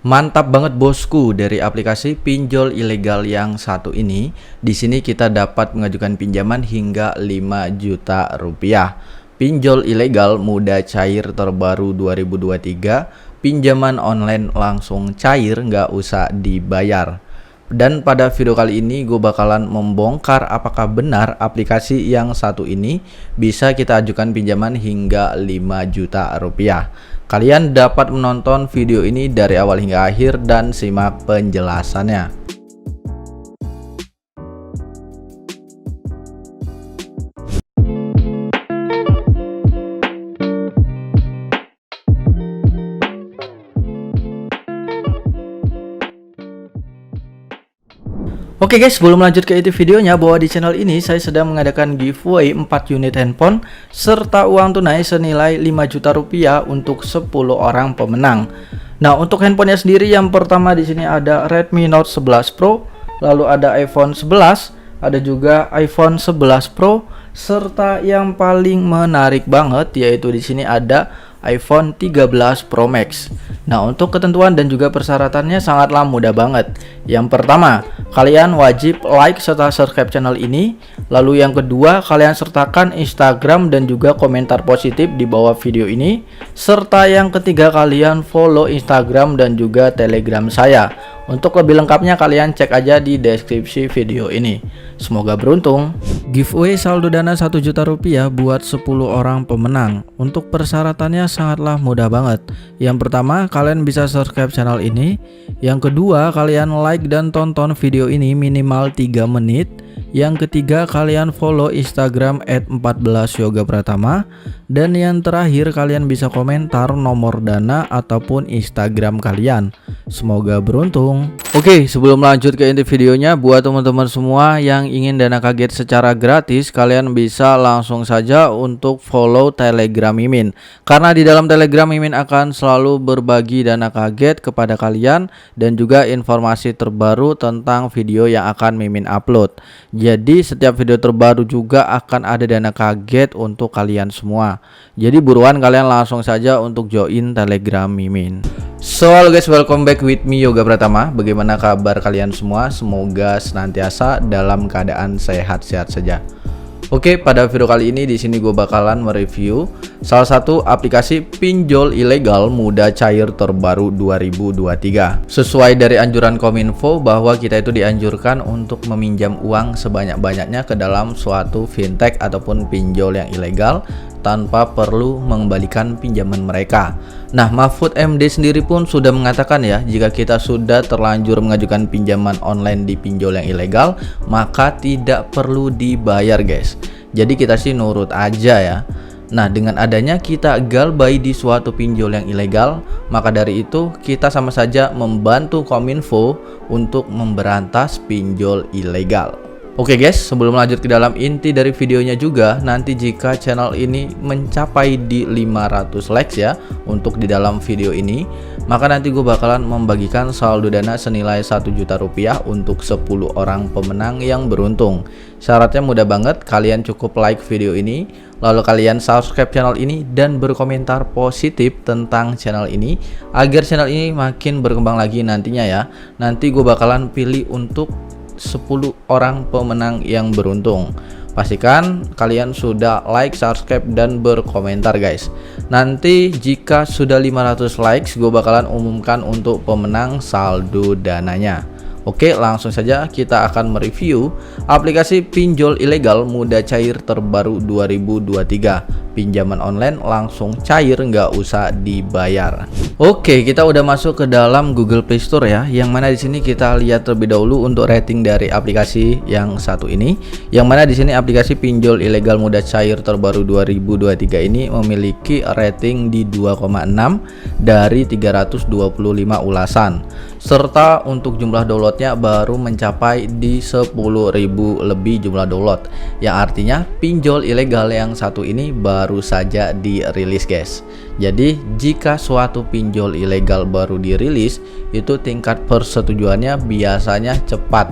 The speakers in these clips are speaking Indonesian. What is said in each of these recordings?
Mantap banget bosku, dari aplikasi pinjol ilegal yang satu ini. Di sini kita dapat mengajukan pinjaman hingga 5 juta rupiah. Pinjol ilegal mudah cair terbaru 2023. Pinjaman online langsung cair, nggak usah dibayar. Dan pada video kali ini gue bakalan membongkar apakah benar aplikasi yang satu ini bisa kita ajukan pinjaman hingga 5 juta rupiah. Kalian dapat menonton video ini dari awal hingga akhir dan simak penjelasannya. Oke guys, sebelum lanjut ke itu videonya, bahwa di channel ini saya sedang mengadakan giveaway 4 unit handphone serta uang tunai senilai 5 juta rupiah untuk 10 orang pemenang. Nah, untuk handphonenya sendiri yang pertama di sini ada Redmi Note 11 Pro, lalu ada iPhone 11, ada juga iPhone 11 Pro, serta yang paling menarik banget yaitu di sini ada iPhone 13 Pro Max. Nah, untuk ketentuan dan juga persyaratannya sangatlah mudah banget. Yang pertama, kalian wajib like serta subscribe channel ini. Lalu yang kedua, kalian sertakan Instagram dan juga komentar positif di bawah video ini. Serta yang ketiga, kalian follow Instagram dan juga Telegram saya. Untuk lebih lengkapnya kalian cek aja di deskripsi video ini. Semoga beruntung. Giveaway saldo dana 1 juta rupiah buat 10 orang pemenang. Untuk persyaratannya sangatlah mudah banget. Yang pertama, kalian bisa subscribe channel ini. Yang kedua, kalian like dan tonton video ini minimal 3 menit. Yang ketiga, kalian follow Instagram @14yogapratama. Dan yang terakhir, kalian bisa komentar nomor dana ataupun Instagram kalian. Semoga beruntung. Oke, sebelum lanjut ke inti videonya, buat teman-teman semua yang ingin dana kaget secara gratis, kalian bisa langsung saja untuk follow Telegram Mimin. Karena di dalam Telegram Mimin akan selalu berbagi dana kaget kepada kalian dan juga informasi terbaru tentang video yang akan Mimin upload. Jadi setiap video terbaru juga akan ada dana kaget untuk kalian semua. Jadi buruan kalian langsung saja untuk join Telegram Mimin. So halo guys, welcome back with me Yoga Pratama. Bagaimana kabar kalian semua? Semoga senantiasa dalam keadaan sehat-sehat saja. Oke, pada video kali ini di sini gue bakalan mereview salah satu aplikasi pinjol ilegal mudah cair terbaru 2023. Sesuai dari anjuran Kominfo bahwa kita itu dianjurkan untuk meminjam uang sebanyak-banyaknya ke dalam suatu fintech ataupun pinjol yang ilegal tanpa perlu mengembalikan pinjaman mereka. Nah, Mahfud MD sendiri pun sudah mengatakan ya, jika kita sudah terlanjur mengajukan pinjaman online di pinjol yang ilegal, maka tidak perlu dibayar guys. Jadi kita sih nurut aja ya. Nah, dengan adanya kita galbay di suatu pinjol yang ilegal, maka dari itu kita sama saja membantu Kominfo untuk memberantas pinjol ilegal. Oke guys, sebelum lanjut ke dalam inti dari videonya juga, nanti jika channel ini mencapai di 500 likes ya untuk di dalam video ini, maka nanti gue bakalan membagikan saldo dana senilai 1 juta rupiah untuk 10 orang pemenang yang beruntung. Syaratnya mudah banget, kalian cukup like video ini, lalu kalian subscribe channel ini dan berkomentar positif tentang channel ini agar channel ini makin berkembang lagi nantinya ya. Nanti gue bakalan pilih untuk 10 orang pemenang yang beruntung. Pastikan kalian sudah like, subscribe, dan berkomentar guys. Nanti jika sudah 500 likes, gue bakalan umumkan untuk pemenang saldo dananya. Oke, langsung saja kita akan mereview aplikasi pinjol ilegal mudah cair terbaru 2023. Pinjaman online langsung cair, nggak usah dibayar. Oke, kita udah masuk ke dalam Google Play Store ya. Yang mana di sini kita lihat terlebih dahulu untuk rating dari aplikasi yang satu ini. Yang mana di sini aplikasi pinjol ilegal mudah cair terbaru 2023 ini memiliki rating di 2,6 dari 325 ulasan. Serta untuk jumlah downloadnya baru mencapai di 10.000 lebih jumlah download. Yang artinya pinjol ilegal yang satu ini baru saja dirilis guys. Jadi jika suatu pinjol ilegal baru dirilis, itu tingkat persetujuannya biasanya cepat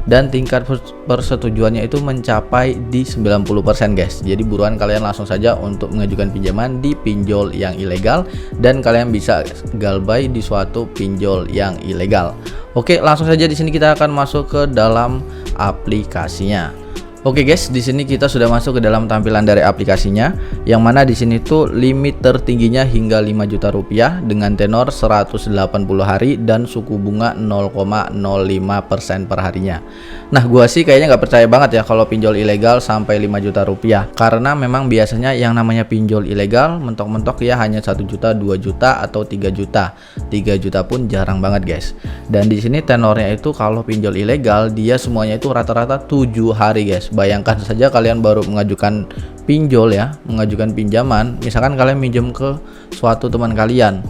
dan tingkat persetujuannya itu mencapai di 90% guys. Jadi buruan kalian langsung saja untuk mengajukan pinjaman di pinjol yang ilegal dan kalian bisa galbay di suatu pinjol yang ilegal. Oke, langsung saja di sini kita akan masuk ke dalam aplikasinya. Oke guys, di sini kita sudah masuk ke dalam tampilan dari aplikasinya, yang mana di sini tuh limit tertingginya hingga 5 juta rupiah dengan tenor 180 hari dan suku bunga 0,05% per harinya. Nah, gua sih kayaknya nggak percaya banget ya kalau pinjol ilegal sampai 5 juta rupiah, karena memang biasanya yang namanya pinjol ilegal mentok-mentok ya hanya 1 juta, 2 juta atau 3 juta. 3 juta pun jarang banget guys. Dan di sini tenornya itu kalau pinjol ilegal dia semuanya itu rata-rata 7 hari guys. Bayangkan saja kalian baru mengajukan pinjol ya, mengajukan pinjaman, misalkan kalian minjem ke suatu teman kalian,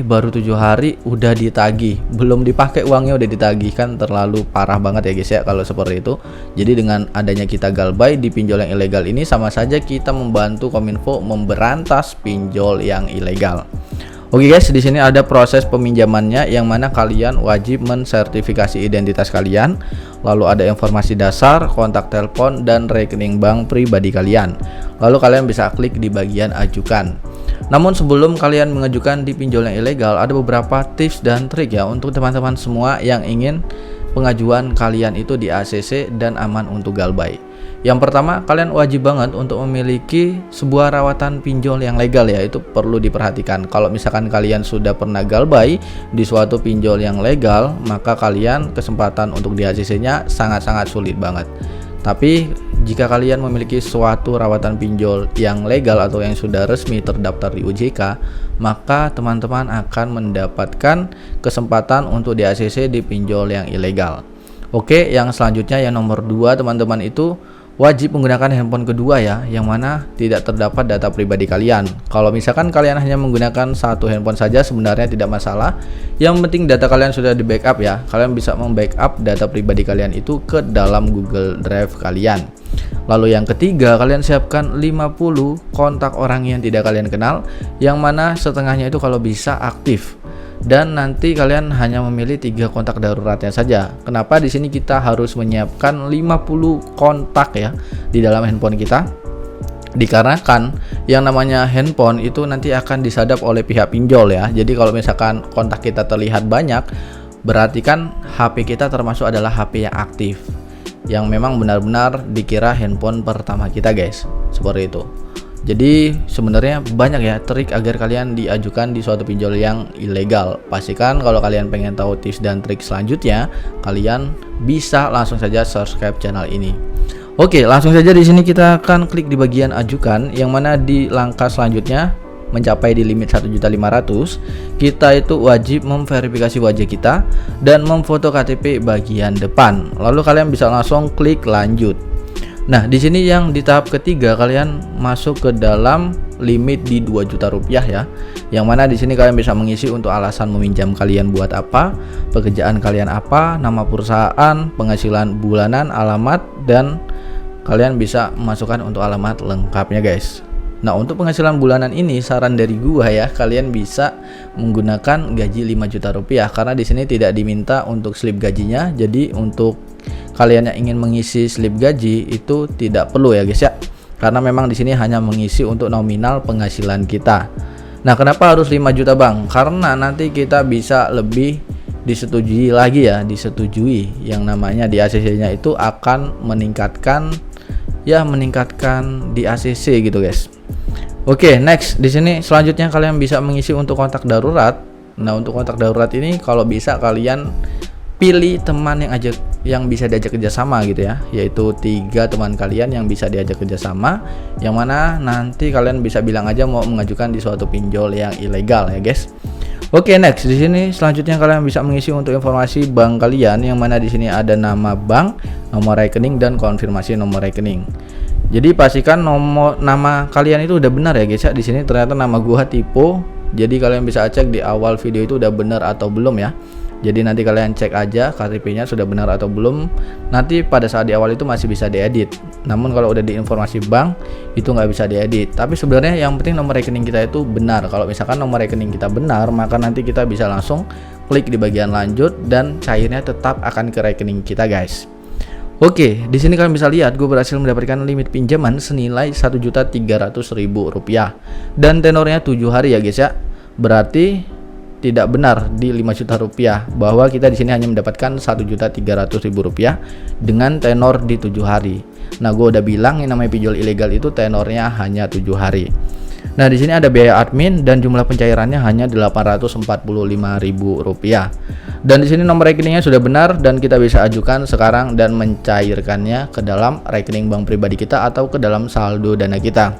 baru 7 hari udah ditagih, belum dipakai uangnya udah ditagih, kan terlalu parah banget ya guys ya kalau seperti itu. Jadi dengan adanya kita galbay di pinjol yang ilegal ini, sama saja kita membantu Kominfo memberantas pinjol yang ilegal. Oke guys, di sini ada proses peminjamannya, yang mana kalian wajib mensertifikasi identitas kalian, lalu ada informasi dasar, kontak telepon, dan rekening bank pribadi kalian. Lalu kalian bisa klik di bagian ajukan. Namun sebelum kalian mengajukan di pinjol yang ilegal, ada beberapa tips dan trik ya untuk teman-teman semua yang ingin pengajuan kalian itu di ACC dan aman untuk galbay. Yang pertama, kalian wajib banget untuk memiliki sebuah rawatan pinjol yang legal ya, itu perlu diperhatikan. Kalau misalkan kalian sudah pernah galbay di suatu pinjol yang legal, maka kalian kesempatan untuk di ACC-nya sangat-sangat sulit banget. Tapi jika kalian memiliki suatu rawatan pinjol yang legal atau yang sudah resmi terdaftar di OJK, maka teman-teman akan mendapatkan kesempatan untuk di ACC di pinjol yang ilegal. Oke, yang selanjutnya yang nomor 2 teman-teman itu wajib menggunakan handphone kedua ya, yang mana tidak terdapat data pribadi kalian. Kalau misalkan kalian hanya menggunakan satu handphone saja sebenarnya tidak masalah. Yang penting data kalian sudah di backup ya. Kalian bisa membackup data pribadi kalian itu ke dalam Google Drive kalian. Lalu yang ketiga, kalian siapkan 50 kontak orang yang tidak kalian kenal, yang mana setengahnya itu kalau bisa aktif. Dan nanti kalian hanya memilih 3 kontak daruratnya saja. Kenapa di sini kita harus menyiapkan 50 kontak ya di dalam handphone kita? Dikarenakan yang namanya handphone itu nanti akan disadap oleh pihak pinjol ya. Jadi kalau misalkan kontak kita terlihat banyak, berarti kan HP kita termasuk adalah HP yang aktif, yang memang benar-benar dikira handphone pertama kita guys. Seperti itu. Jadi sebenarnya banyak ya trik agar kalian diajukan di suatu pinjol yang ilegal. Pastikan kalau kalian pengen tahu tips dan trik selanjutnya, kalian bisa langsung saja subscribe channel ini. Oke, langsung saja di sini kita akan klik di bagian ajukan, yang mana di langkah selanjutnya mencapai di limit 1.500.000, kita itu wajib memverifikasi wajah kita dan memfoto KTP bagian depan. Lalu kalian bisa langsung klik lanjut. Nah, di sini yang di tahap ketiga kalian masuk ke dalam limit di 2 juta rupiah ya. Yang mana di sini kalian bisa mengisi untuk alasan meminjam kalian buat apa, pekerjaan kalian apa, nama perusahaan, penghasilan bulanan, alamat, dan kalian bisa memasukkan untuk alamat lengkapnya guys. Nah, untuk penghasilan bulanan ini saran dari gua ya, kalian bisa menggunakan gaji 5 juta rupiah karena di sini tidak diminta untuk slip gajinya. Jadi untuk kalian yang ingin mengisi slip gaji itu tidak perlu ya guys ya. Karena memang di sini hanya mengisi untuk nominal penghasilan kita. Nah, kenapa harus 5 juta Bang? Karena nanti kita bisa lebih disetujui lagi ya, disetujui yang namanya di ACC-nya itu akan meningkatkan di ACC gitu guys. Oke, next di sini selanjutnya kalian bisa mengisi untuk kontak darurat. Nah, untuk kontak darurat ini kalau bisa kalian pilih teman yang bisa diajak kerjasama gitu ya, yaitu 3 teman kalian yang bisa diajak kerjasama, yang mana nanti kalian bisa bilang aja mau mengajukan di suatu pinjol yang ilegal ya guys. Oke, next di sini selanjutnya kalian bisa mengisi untuk informasi bank kalian, yang mana di sini ada nama bank, nomor rekening, dan konfirmasi nomor rekening. Jadi pastikan nama kalian itu udah benar ya guys ya. Di sini ternyata nama gua Tipo. Jadi kalian bisa cek di awal video itu udah benar atau belum ya. Jadi nanti kalian cek aja KTP-nya sudah benar atau belum. Nanti pada saat di awal itu masih bisa diedit. Namun kalau udah di informasi bank itu nggak bisa diedit. Tapi sebenarnya yang penting nomor rekening kita itu benar. Kalau misalkan nomor rekening kita benar, maka nanti kita bisa langsung klik di bagian lanjut dan cairnya tetap akan ke rekening kita guys. Oke, di sini kalian bisa lihat gue berhasil mendapatkan limit pinjaman senilai Rp1.300.000 dan tenornya 7 hari ya guys ya. Berarti tidak benar di 5 juta rupiah bahwa kita di sini hanya mendapatkan Rp1.300.000 dengan tenor di 7 hari. Nah, gue udah bilang yang namanya pinjol ilegal itu tenornya hanya 7 hari. Nah, di sini ada biaya admin dan jumlah pencairannya hanya Rp845.000. Dan di sini nomor rekeningnya sudah benar dan kita bisa ajukan sekarang dan mencairkannya ke dalam rekening bank pribadi kita atau ke dalam saldo dana kita.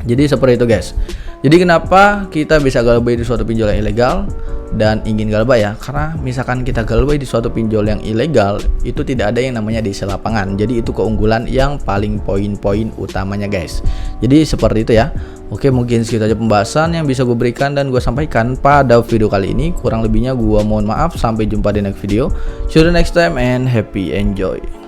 Jadi seperti itu guys. Jadi kenapa kita bisa galbay di suatu pinjol yang ilegal dan ingin galbay ya? Karena misalkan kita galbay di suatu pinjol yang ilegal, itu tidak ada yang namanya DC lapangan. Jadi itu keunggulan yang paling poin-poin utamanya guys. Jadi seperti itu ya. Oke, mungkin segitu aja pembahasan yang bisa gue berikan dan gue sampaikan pada video kali ini. Kurang lebihnya gue mohon maaf. Sampai jumpa di next video. See you the next time and happy enjoy.